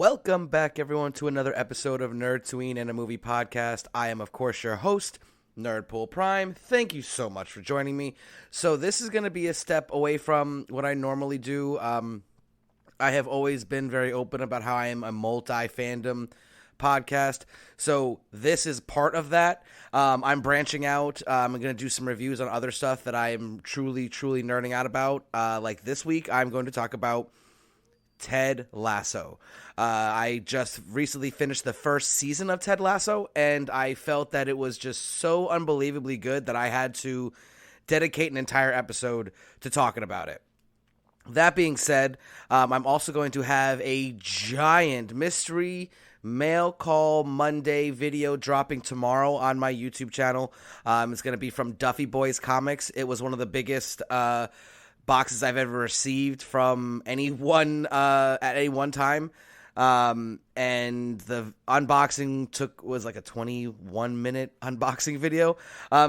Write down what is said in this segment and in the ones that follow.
Welcome back, everyone, to another episode of Nerdtooine and a Movie Podcast. I am, of course, your host, Nerdpool Prime. Thank you so much for joining me. So this is going to be a step away from what I normally do. I have always been very open about how I am a multi-fandom podcast. So this is part of that. I'm branching out. I'm going to do some reviews on other stuff that I am truly nerding out about. Like this week, I'm going to talk about Ted Lasso. I just recently finished the first season of Ted Lasso, and I felt that it was just so unbelievably good that I had to dedicate an entire episode to talking about it. That being said, I'm also going to have a giant mystery mail call Monday video dropping tomorrow on my YouTube channel. It's going to be from Duffy Boys Comics. It was one of the biggest boxes I've ever received from anyone at any one time. And the unboxing was like a 21-minute unboxing video.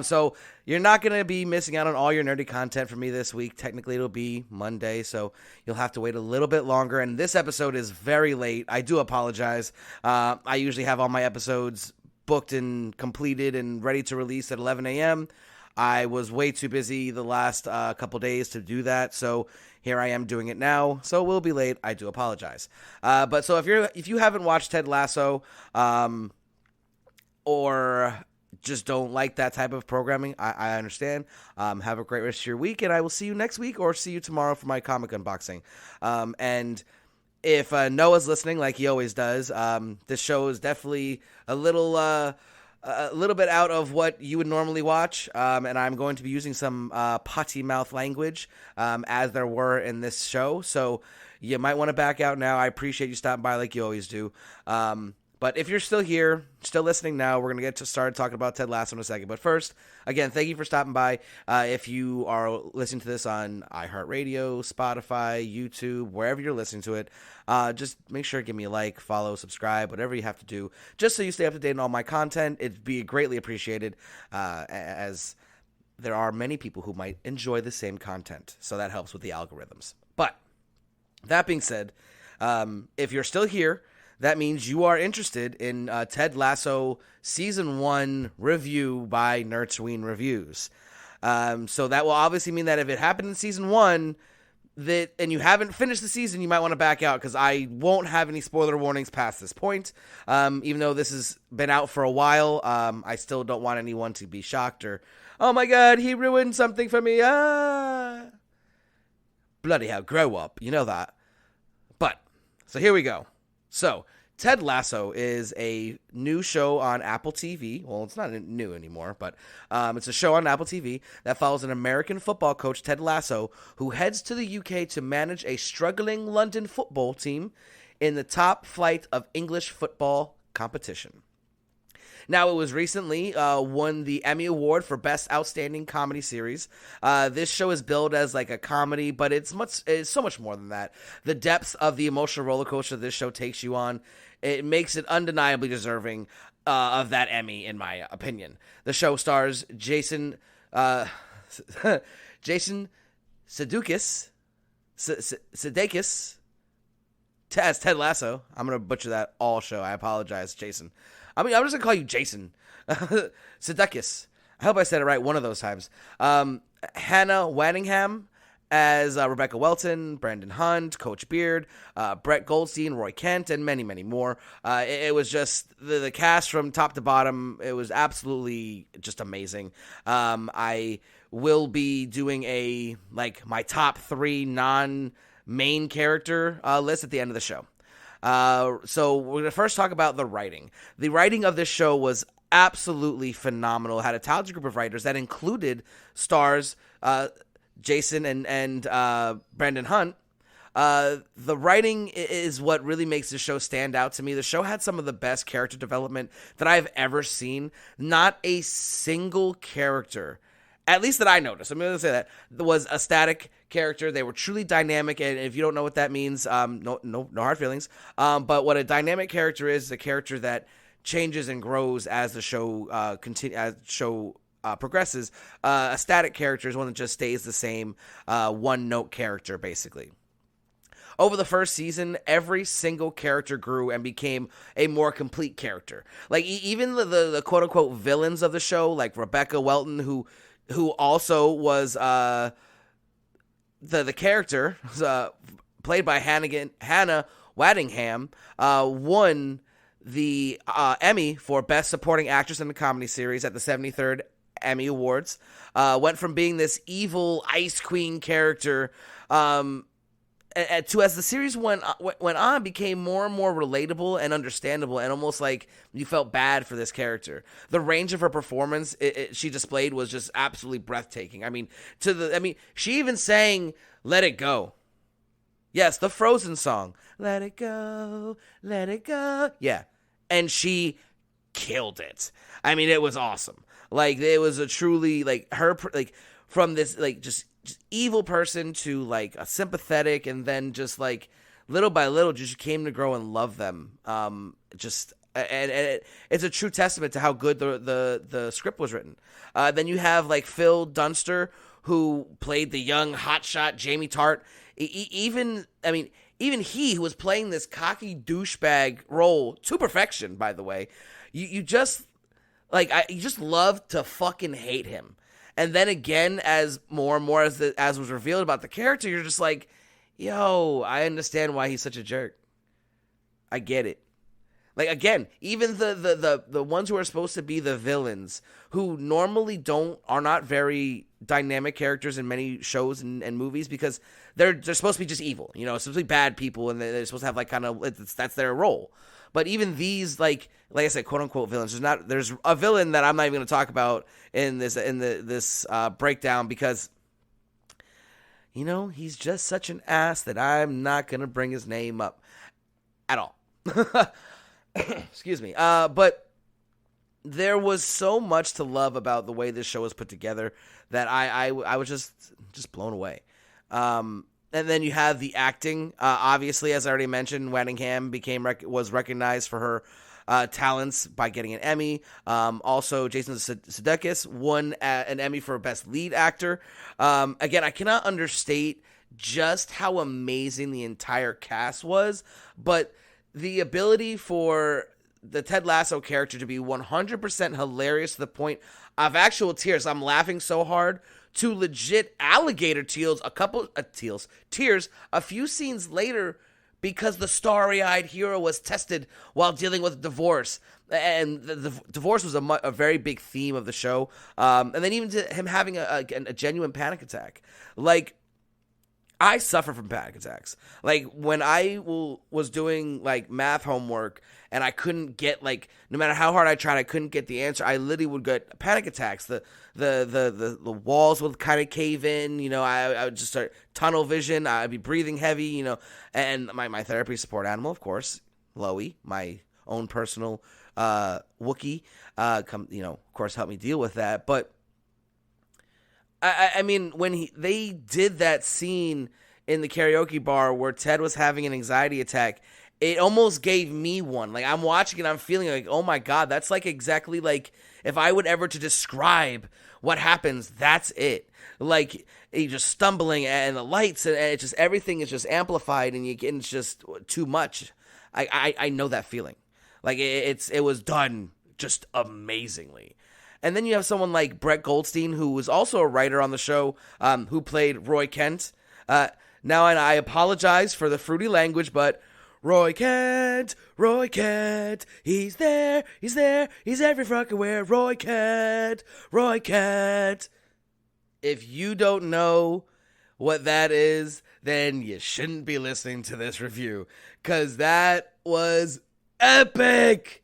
So you're not going to be missing out on all your nerdy content from me this week. Technically, it'll be Monday, so you'll have to wait a little bit longer. And this episode is very late. I do apologize. I usually have all my episodes booked and completed and ready to release at 11 a.m., I was way too busy the last couple days to do that, so here I am doing it now. So we'll be late. I do apologize. But so if you haven't watched Ted Lasso, or just don't like that type of programming, I understand. Have a great rest of your week, and I will see you next week or see you tomorrow for my comic unboxing. And if Noah's listening, like he always does, this show is definitely a little bit out of what you would normally watch, and I'm going to be using some potty mouth language as there were in this show, so you might want to back out now. I appreciate you stopping by like you always do. But if you're still here, still listening now, we're going to get started talking about Ted Lasso in a second. But first, again, thank you for stopping by. If you are listening to this on iHeartRadio, Spotify, YouTube, wherever you're listening to it, just make sure to give me a like, follow, subscribe, whatever you have to do, just so you stay up to date on all my content. It'd be greatly appreciated, as there are many people who might enjoy the same content. So that helps with the algorithms. But that being said, if you're still here, that means you are interested in Ted Lasso Season 1 review by Nerdtooine Reviews. So that will obviously mean that if it happened in Season 1 and you haven't finished the season, you might want to back out, because I won't have any spoiler warnings past this point. Even though this has been out for a while, I still don't want anyone to be shocked or, oh my god, he ruined something for me. Bloody hell, grow up. You know that. But, so here we go. So, Ted Lasso is a new show on Apple TV. Well, it's not new anymore, but it's a show on Apple TV that follows an American football coach, Ted Lasso, who heads to the UK to manage a struggling London football team in the top flight of English football competition. Now, it was recently won the Emmy Award for Best Outstanding Comedy Series. This show is billed as like a comedy, but it's so much more than that. The depth of the emotional roller coaster this show takes you on, it makes it undeniably deserving of that Emmy, in my opinion. The show stars Jason Sudeikis as Ted Lasso. I'm going to butcher that all show. I apologize, Jason. I'm just going to call you Jason. Sudeikis. I hope I said it right one of those times. Hannah Waddingham as Rebecca Welton, Brandon Hunt, Coach Beard, Brett Goldstein, Roy Kent, and many, many more. It was just the cast from top to bottom. It was absolutely just amazing. I will be doing my top 3 non-main character list at the end of the show. So we're going to first talk about the writing. The writing of this show was absolutely phenomenal. It had a talented group of writers that included stars Jason and Brandon Hunt. The writing is what really makes the show stand out to me. The show had some of the best character development that I've ever seen. Not a single character, at least that I noticed, I'm going to say that, was a static character. They were truly dynamic, and if you don't know what that means, no hard feelings. But what a dynamic character is a character that changes and grows as the show progresses. A static character is one that just stays the same, one-note character, basically. over the first season, every single character grew and became a more complete character. Like even the quote unquote villains of the show, like Rebecca Welton, who also was the character played by Hannah Waddingham, won the Emmy for Best Supporting Actress in a Comedy Series at the 73rd Emmy Awards. Went from being this evil Ice Queen character to, as the series went on, became more and more relatable and understandable, and almost like you felt bad for this character. The range of her performance she displayed was just absolutely breathtaking. I mean, she even sang "Let It Go." Yes, the Frozen song, "Let It Go, Let It Go." Yeah, and she killed it. I mean, it was awesome. Like, it was a truly, like, her, like, from this, like, just evil person to, like, a sympathetic, and then just, like, little by little, just came to grow and love them. And it's a true testament to how good the script was written. Then you have, like, Phil Dunster, who played the young hotshot Jamie Tart. Even he, who was playing this cocky douchebag role to perfection, by the way, you just love to fucking hate him. And then again, as more and more as was revealed about the character, you're just like, yo, I understand why he's such a jerk. I get it. Like, again, even the ones who are supposed to be the villains, who normally are not very dynamic characters in many shows and movies, because they're supposed to be just evil, supposed to be bad people, and they're supposed to have, like, kind of, that's their role. But even these, like I said, quote unquote villains, there's a villain that I'm not even going to talk about in this breakdown, because he's just such an ass that I'm not going to bring his name up at all. Excuse me. But there was so much to love about the way this show was put together that I was just blown away. And then you have the acting. Obviously, as I already mentioned, Waddingham was recognized for her talents by getting an Emmy. Also, Jason Sudeikis won an Emmy for Best Lead Actor. Again, I cannot understate just how amazing the entire cast was, but the ability for the Ted Lasso character to be 100% hilarious to the point of actual tears. I'm laughing so hard, to legit alligator tears a few scenes later, because the starry-eyed hero was tested while dealing with divorce. And the divorce was a very big theme of the show. And then even to him having a genuine panic attack. Like, I suffer from panic attacks. Like, when I was doing, like, math homework and I couldn't get, like, no matter how hard I tried, I couldn't get the answer, I literally would get panic attacks. The walls would kind of cave in, I would just start tunnel vision. I'd be breathing heavy, and my therapy support animal, of course, Loey, my own personal Wookiee, of course, helped me deal with that. But I mean, when they did that scene in the karaoke bar where Ted was having an anxiety attack, it almost gave me one. Like, I'm watching it, I'm feeling like, oh my God, that's like exactly like if I would ever to describe what happens, that's it. Like, you're just stumbling and the lights and it's just, everything is just amplified and it's just too much. I know that feeling. Like, it was done just amazingly. And then you have someone like Brett Goldstein, who was also a writer on the show, who played Roy Kent. Now, and I apologize for the fruity language, but Roy Kent, he's there, he's every fucking where. Roy Kent. If you don't know what that is, then you shouldn't be listening to this review, because that was epic.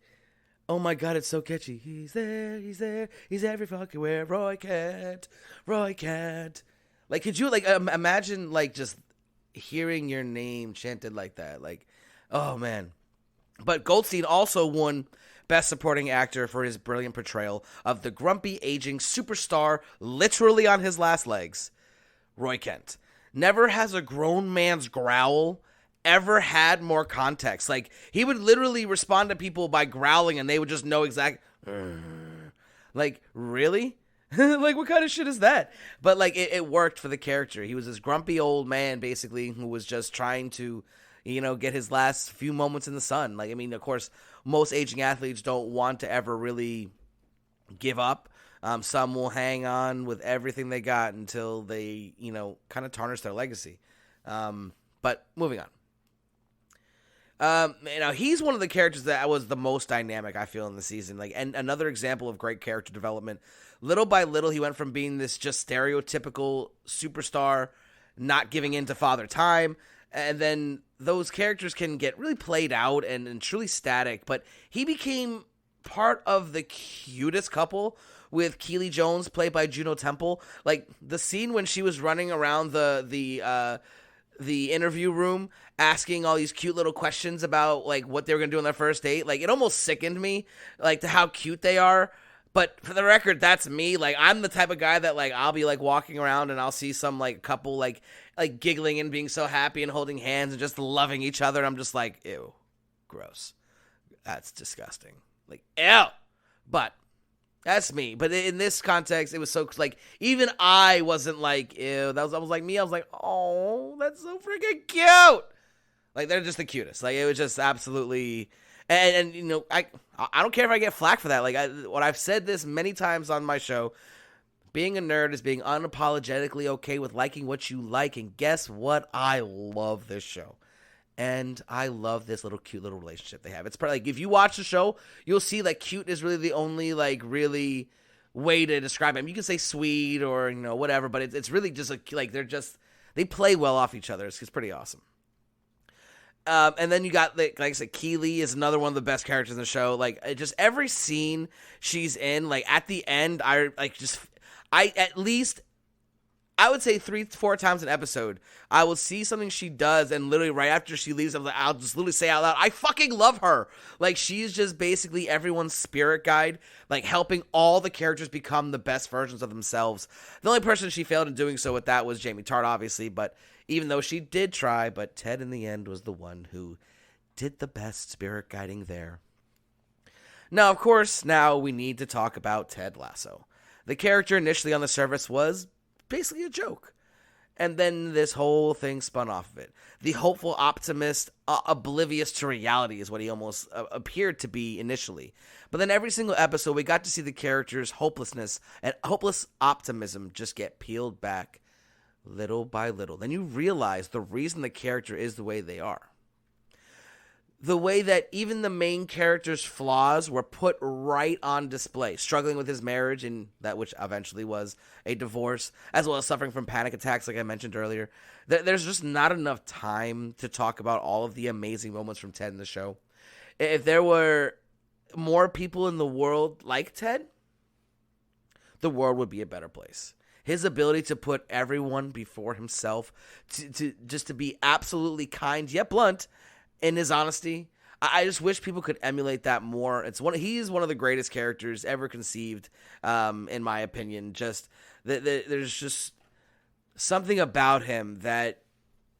Oh my God, it's so catchy. He's there, he's every fucking where. Roy Kent. Like, could you, like, imagine, like, just hearing your name chanted like that? Like, oh man. But Goldstein also won Best Supporting Actor for his brilliant portrayal of the grumpy, aging superstar, literally on his last legs, Roy Kent. Never has a grown man's growl ever had more context. Like, he would literally respond to people by growling and they would just know exactly. Like, really? Like, what kind of shit is that? But, like, it worked for the character. He was this grumpy old man, basically, who was just trying to, get his last few moments in the sun. Like, I mean, of course, most aging athletes don't want to ever really give up. Some will hang on with everything they got until they, kind of tarnish their legacy. But moving on. He's one of the characters that was the most dynamic, I feel, in the season. Like, and another example of great character development. Little by little, he went from being this just stereotypical superstar, not giving in to Father Time, and then those characters can get really played out and truly static. But he became part of the cutest couple with Keely Jones, played by Juno Temple. Like, the scene when she was running around the interview room asking all these cute little questions about, like, what they were going to do on their first date. Like, it almost sickened me, like, to how cute they are. But for the record, that's me. Like, I'm the type of guy that, like, I'll be, like, walking around and I'll see some, like, couple, like giggling and being so happy and holding hands and just loving each other. And I'm just like, ew, gross. That's disgusting. Like, ew. But that's me. But in this context, it was so, like, even I wasn't like, ew. I was like me. I was like, oh, that's so freaking cute. Like, they're just the cutest. Like, it was just absolutely... And I don't care if I get flack for that. Like, what I've said this many times on my show, being a nerd is being unapologetically okay with liking what you like. And guess what? I love this show. And I love this cute little relationship they have. It's probably, like, if you watch the show, you'll see, like, cute is really the only, like, really way to describe them. You can say sweet or, whatever, but it's really just, like, they play well off each other. It's pretty awesome. And then you got, like I said, Keely is another one of the best characters in the show. Like, just every scene she's in, like, at the end, I at least, I would say 3-4 times an episode, I will see something she does, and literally right after she leaves, I'll just literally say out loud, I fucking love her. Like, she's just basically everyone's spirit guide, like, helping all the characters become the best versions of themselves. The only person she failed in doing so with that was Jamie Tart, obviously, but even though she did try, but Ted in the end was the one who did the best spirit guiding there. Now, of course, now we need to talk about Ted Lasso. The character initially on the surface was basically a joke. And then this whole thing spun off of it. The hopeful optimist, oblivious to reality is what he almost appeared to be initially. But then every single episode, we got to see the character's hopelessness and hopeless optimism just get peeled back little by little. Then you realize the reason the character is the way they are. The way that even the main character's flaws were put right on display. Struggling with his marriage, and that which eventually was a divorce, as well as suffering from panic attacks, like I mentioned earlier. There's just not enough time to talk about all of the amazing moments from Ted in the show. If there were more people in the world like Ted, the world would be a better place. His ability to put everyone before himself, to be absolutely kind yet blunt in his honesty. I just wish people could emulate that more. He's one of the greatest characters ever conceived, in my opinion. Just there's just something about him that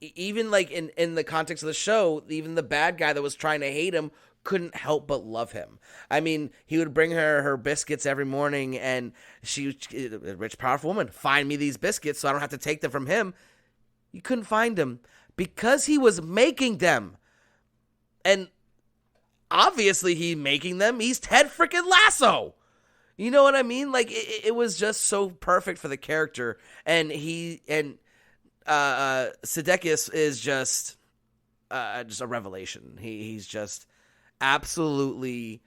even like in the context of the show, even the bad guy that was trying to hate him couldn't help but love him. I mean, he would bring her biscuits every morning, and she, a rich, powerful woman, find me these biscuits so I don't have to take them from him. You couldn't find them because he was making them. And obviously he's making them. He's Ted freaking Lasso. You know what I mean? Like, it was just so perfect for the character. And Sudeikis is just a revelation. He's just absolutely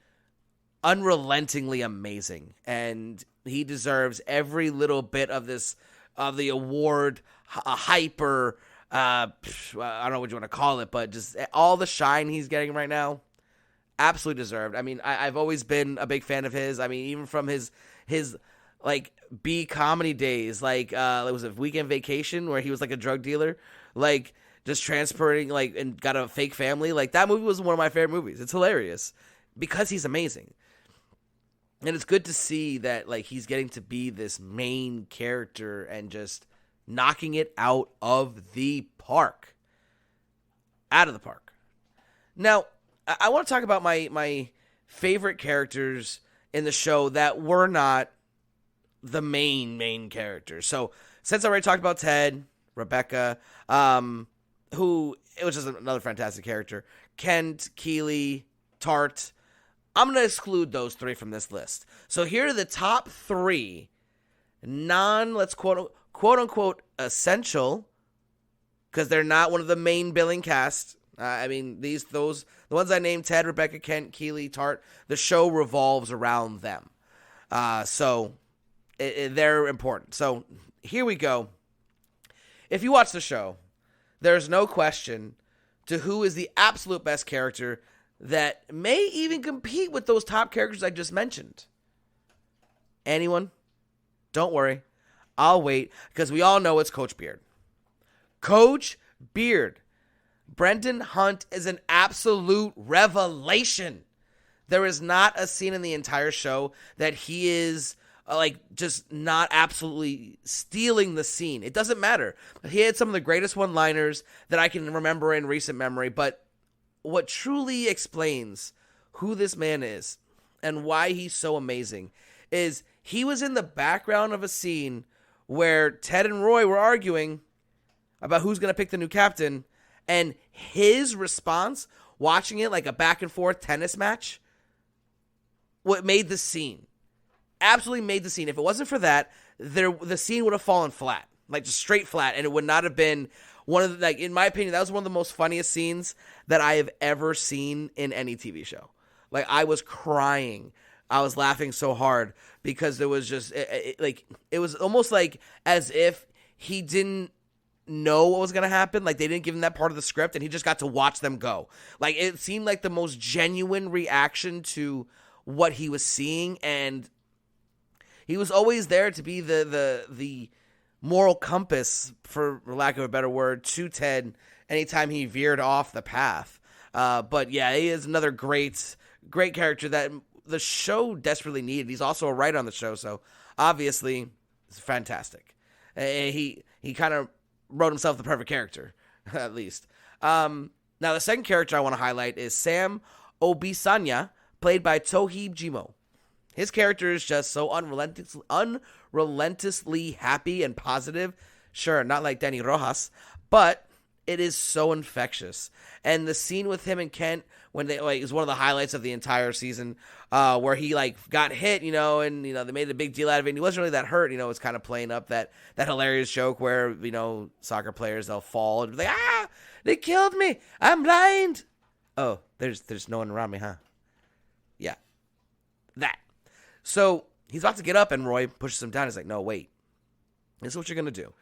unrelentingly amazing, and he deserves every little bit of the award hype, or I don't know what you want to call it, but just all the shine he's getting right now, absolutely deserved. I mean, I've always been a big fan of his. I mean, even from his like B comedy days, like it was a Weekend Vacation where he was like a drug dealer, like just transporting, like, and got a fake family. Like, that movie was one of my favorite movies. It's hilarious because he's amazing. And it's good to see that, like, he's getting to be this main character and just knocking it out of the park. Out of the park. Now, I want to talk about my favorite characters in the show that were not the main characters. So since I already talked about Ted, Rebecca, who it was just another fantastic character, Kent, Keeley, Tart, I'm going to exclude those three from this list. So here are the top three let's quote unquote essential, because they're not one of the main billing cast. The ones I named, Ted, Rebecca, Kent, Keeley, Tart, the show revolves around them. So they're important. So here we go. If you watch the show, there's no question to who is the absolute best character that may even compete with those top characters I just mentioned. Anyone? Don't worry. I'll wait, because we all know it's Coach Beard. Coach Beard. Brendan Hunt is an absolute revelation. There is not a scene in the entire show that he is just not absolutely stealing the scene. It doesn't matter. He had some of the greatest one-liners that I can remember in recent memory, but what truly explains who this man is and why he's so amazing is he was in the background of a scene where Ted and Roy were arguing about who's going to pick the new captain, and his response, watching it like a back and forth tennis match, what made the scene. Absolutely made the scene. If it wasn't for that, the scene would have fallen flat, like just straight flat, and it would not have been one of the, in my opinion, that was one of the most funniest scenes that I have ever seen in any TV show. Like, I was crying. I was laughing so hard because there was just, it was almost like as if he didn't know what was going to happen. Like, they didn't give him that part of the script, and he just got to watch them go. Like, it seemed like the most genuine reaction to what he was seeing, and he was always there to be the moral compass, for lack of a better word, to Ted anytime he veered off the path. But yeah, he is another great character that the show desperately needed. He's also a writer on the show, so obviously it's fantastic. He kind of wrote himself the perfect character, at least. Now, the second character I want to highlight is Sam Obisanya, played by Toheeb Jimo. His character is just so unrelentlessly happy and positive. Sure, not like Danny Rojas, but it is so infectious. And the scene with him and Kent, when they is one of the highlights of the entire season, where he got hit, and they made a big deal out of it. And he wasn't really that hurt, it's kind of playing up that hilarious joke where soccer players, they'll fall and be like, they killed me, I'm blind. Oh, there's no one around me, huh? Yeah, that. So he's about to get up, and Roy pushes him down. He's like, no, wait. This is what you're going to do.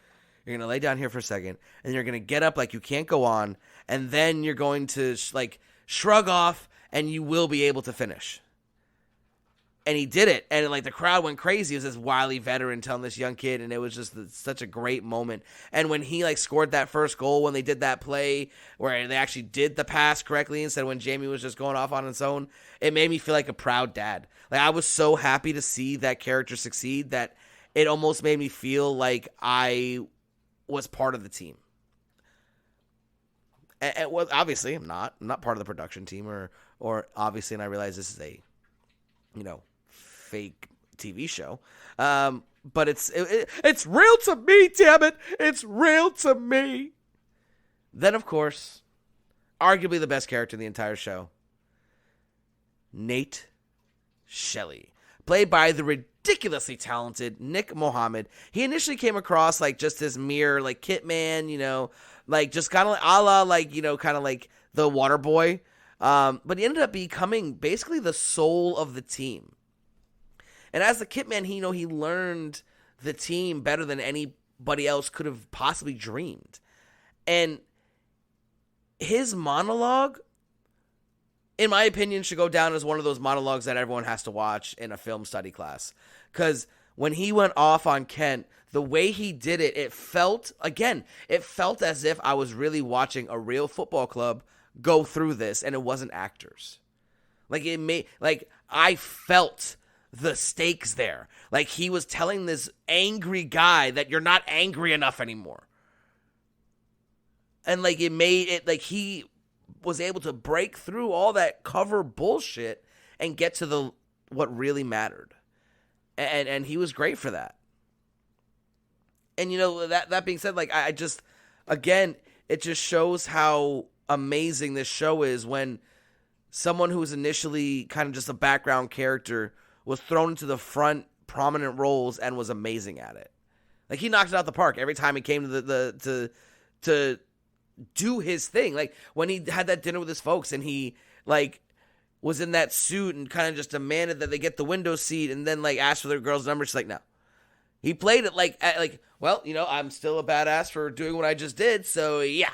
You're going to lay down here for a second, and you're going to get up like you can't go on, and then you're going to, shrug off, and you will be able to finish. And he did it, and the crowd went crazy. It was this wily veteran telling this young kid, and it was just such a great moment. And when he scored that first goal, when they did that play where they actually did the pass correctly instead of when Jamie was just going off on his own, it made me feel like a proud dad. I was so happy to see that character succeed that it almost made me feel like I was part of the team. And well, obviously I'm not part of the production team or obviously, and I realize this is a fake TV show, but it's real to me, damn it, it's real to me. Then of course, arguably the best character in the entire show, Nate Shelley, played by the ridiculously talented Nick Mohammed. He initially came across just this mere kit man, just kind of a la kind of like the water boy, but he ended up becoming basically the soul of the team. And as the kit man, he learned the team better than anybody else could have possibly dreamed. And his monologue, in my opinion, should go down as one of those monologues that everyone has to watch in a film study class. Because when he went off on Kent, the way he did it, it felt as if I was really watching a real football club go through this, and it wasn't actors. I felt the stakes there. He was telling this angry guy that you're not angry enough anymore. And it made it he was able to break through all that cover bullshit and get to what really mattered. and he was great for that. And, that being said, like, I just, again, it just shows how amazing this show is when someone who was initially kind of just a background character was thrown into the front prominent roles and was amazing at it. Like, he knocked it out the park every time he came to to do his thing. Like, when he had that dinner with his folks and he, like, was in that suit and kind of just demanded that they get the window seat and then, like, asked for their girl's number. She's like, no. He played it like, well, I'm still a badass for doing what I just did, so yeah.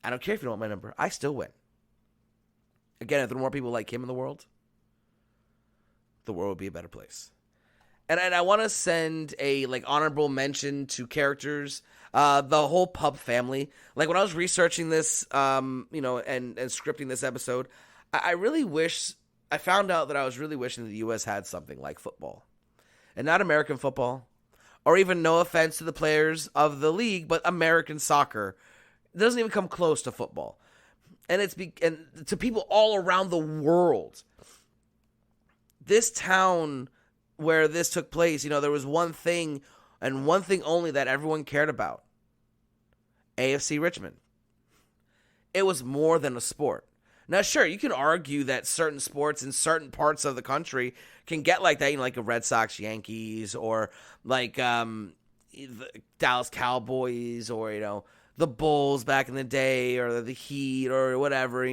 I don't care if you don't want my number. I still win. Again, if there were more people like him in the world, the world would be a better place. And I want to send a, like, honorable mention to characters, the whole Pub family. Like, when I was researching this, and scripting this episode, I really wish, I found out that I was really wishing the U.S. had something like football. And not American football, or even, no offense to the players of the league, but American soccer. It doesn't even come close to football. And and to people all around the world. This town where this took place, there was one thing and one thing only that everyone cared about. AFC Richmond. It was more than a sport. Now, sure, you can argue that certain sports in certain parts of the country can get like that, like a Red Sox, Yankees, or like the Dallas Cowboys, or, the Bulls back in the day, or the Heat, or whatever,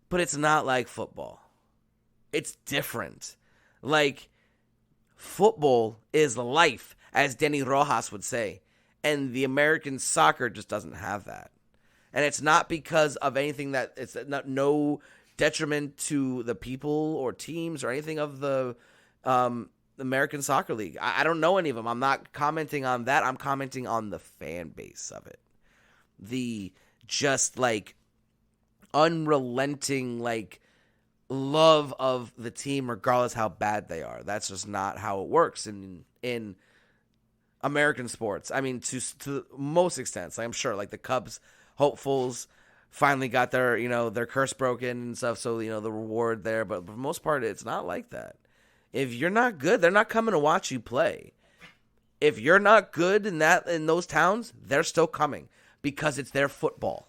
But it's not like football. It's different. Like, football is life, as Denny Rojas would say. And the American soccer just doesn't have that. And it's not because of anything that it's no detriment to the people or teams or anything of the American Soccer League. I don't know any of them. I'm not commenting on that. I'm commenting on the fan base of it. The just like unrelenting like love of the team regardless how bad they are. That's just not how it works in American sports. I mean, to most extents, I'm sure, like the Cubs hopefuls finally got their curse broken and stuff, so the reward there, but for the most part it's not like that. If you're not good, they're not coming to watch you play. If you're not good in those towns, they're still coming because it's their football.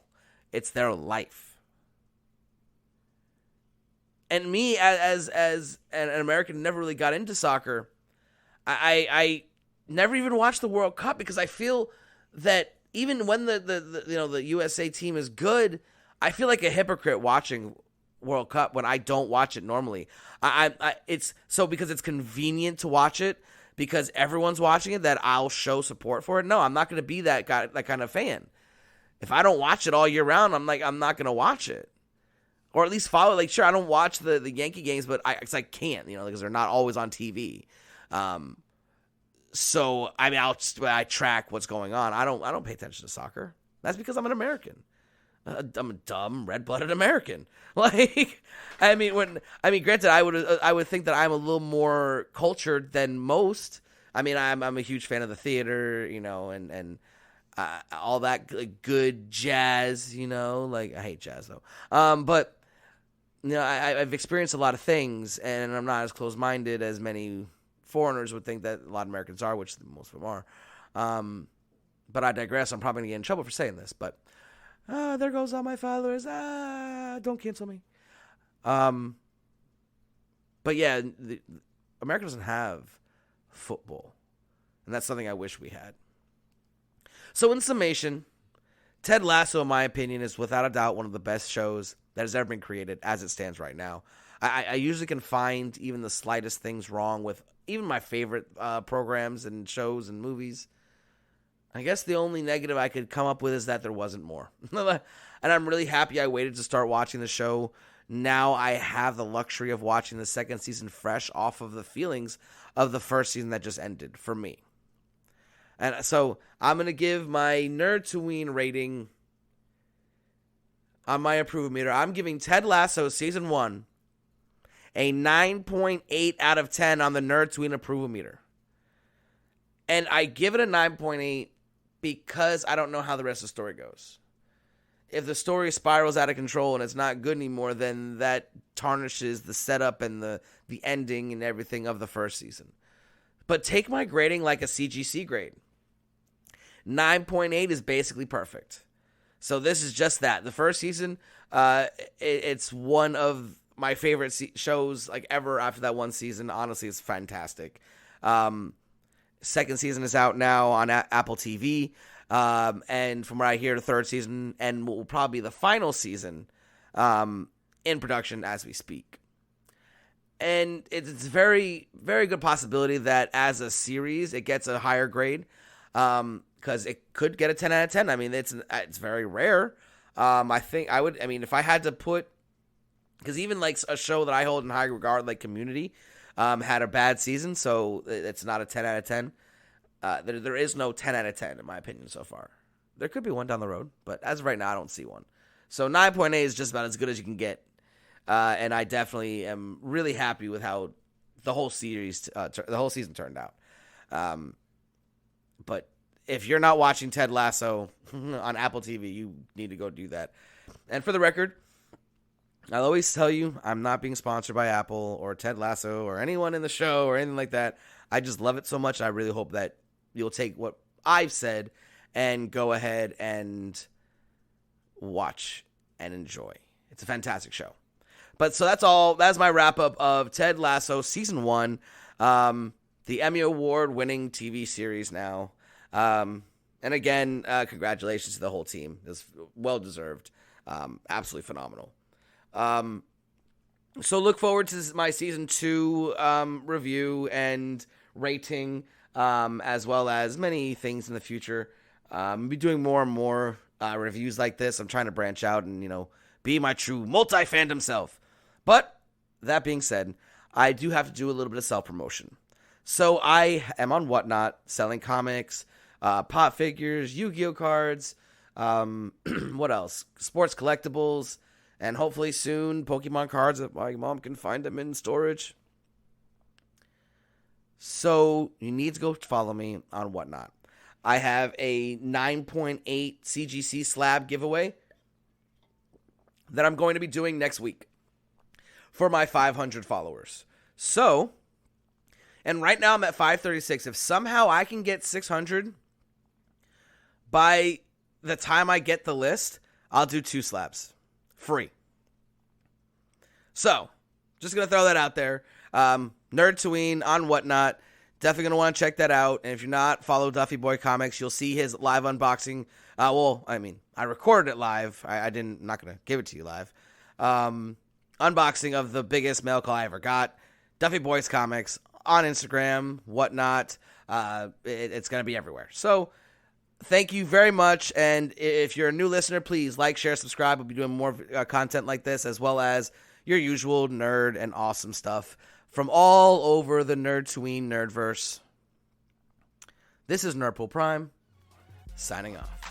It's their life. And me as an American never really got into soccer. I never even watched the World Cup because I feel that even when the USA team is good, I feel like a hypocrite watching World Cup when I don't watch it normally. It's so because it's convenient to watch it because everyone's watching it that I'll show support for it. No, I'm not going to be that kind of fan. If I don't watch it all year round, I'm not going to watch it. Or at least follow. Like, sure, I don't watch the Yankee games, but I can't, because they're not always on TV. So I mean, I track what's going on. I don't pay attention to soccer. That's because I'm an American. I'm a dumb, red-blooded American. Like, granted, I would think that I'm a little more cultured than most. I mean, I'm a huge fan of the theater, and all that like, good jazz, Like, I hate jazz though. But I've experienced a lot of things, and I'm not as close-minded as many foreigners would think that a lot of Americans are, which most of them are. But I digress. I'm probably going to get in trouble for saying this, but there goes all my followers. Don't cancel me. But yeah, America doesn't have football, and that's something I wish we had. So in summation, Ted Lasso, in my opinion, is without a doubt one of the best shows that has ever been created as it stands right now. I usually can find even the slightest things wrong with even my favorite programs and shows and movies. I guess the only negative I could come up with is that there wasn't more. And I'm really happy I waited to start watching the show. Now I have the luxury of watching the second season fresh off of the feelings of the first season that just ended for me. And so I'm going to give my Nerdtooine rating on my approval meter. I'm giving Ted Lasso Season 1 a 9.8 out of 10 on the Nerdtooine approval meter. And I give it a 9.8 because I don't know how the rest of the story goes. if the story spirals out of control and it's not good anymore, then that tarnishes the setup and the ending and everything of the first season. But take my grading like a CGC grade. 9.8 is basically perfect. So this is just that. The first season, it's one of my favorite shows like ever after that one season. Honestly, it's fantastic. Second season is out now on Apple TV. And from what I hear, the third season and will probably be the final season in production as we speak. And it's very, very good possibility that as a series, it gets a higher grade because it could get a 10 out of 10. I mean, it's very rare. I think I would, I mean, if I had to put, because even like a show that I hold in high regard, like Community, had a bad season, so it's not a 10 out of 10. There is no 10 out of 10 in my opinion so far. There could be one down the road, but as of right now, I don't see one. So 9.8 is just about as good as you can get. And I definitely am really happy with how the whole series, the whole season turned out. But if you're not watching Ted Lasso on Apple TV, you need to go do that. And for the record, I'll always tell you, I'm not being sponsored by Apple or Ted Lasso or anyone in the show or anything like that. I just love it so much. I really hope that you'll take what I've said and go ahead and watch and enjoy. It's a fantastic show. But so that's all. That's my wrap up of Ted Lasso Season 1, the Emmy Award winning TV series now. And again, congratulations to the whole team. It's well deserved. Absolutely phenomenal. So look forward to my Season 2 review and rating, as well as many things in the future. I'll be doing more and more reviews like this. I'm trying to branch out and, be my true multi-fandom self. But that being said, I do have to do a little bit of self-promotion. So I am on Whatnot selling comics, pop figures, Yu-Gi-Oh cards, what else? Sports collectibles, and hopefully soon Pokemon cards if my mom can find them in storage. So you need to go follow me on Whatnot. I have a 9.8 CGC SLAB giveaway that I'm going to be doing next week for my 500 followers. So, and right now I'm at 536. If somehow I can get 600 by the time I get the list, I'll do 2 slabs. Free. So, just going to throw that out there. Nerdtooine on Whatnot. Definitely going to want to check that out. And if you're not, follow Duffy Boy Comics. You'll see his live unboxing. I recorded it live. I'm not going to give it to you live. Unboxing of the biggest mail call I ever got. Duffy Boys Comics on Instagram, Whatnot. It's going to be everywhere. So, thank you very much. And if you're a new listener, please like, share, subscribe. We'll be doing more content like this, as well as your usual nerd and awesome stuff from all over the Nerdtooine Nerdverse. This is Nerdpool Prime, signing off.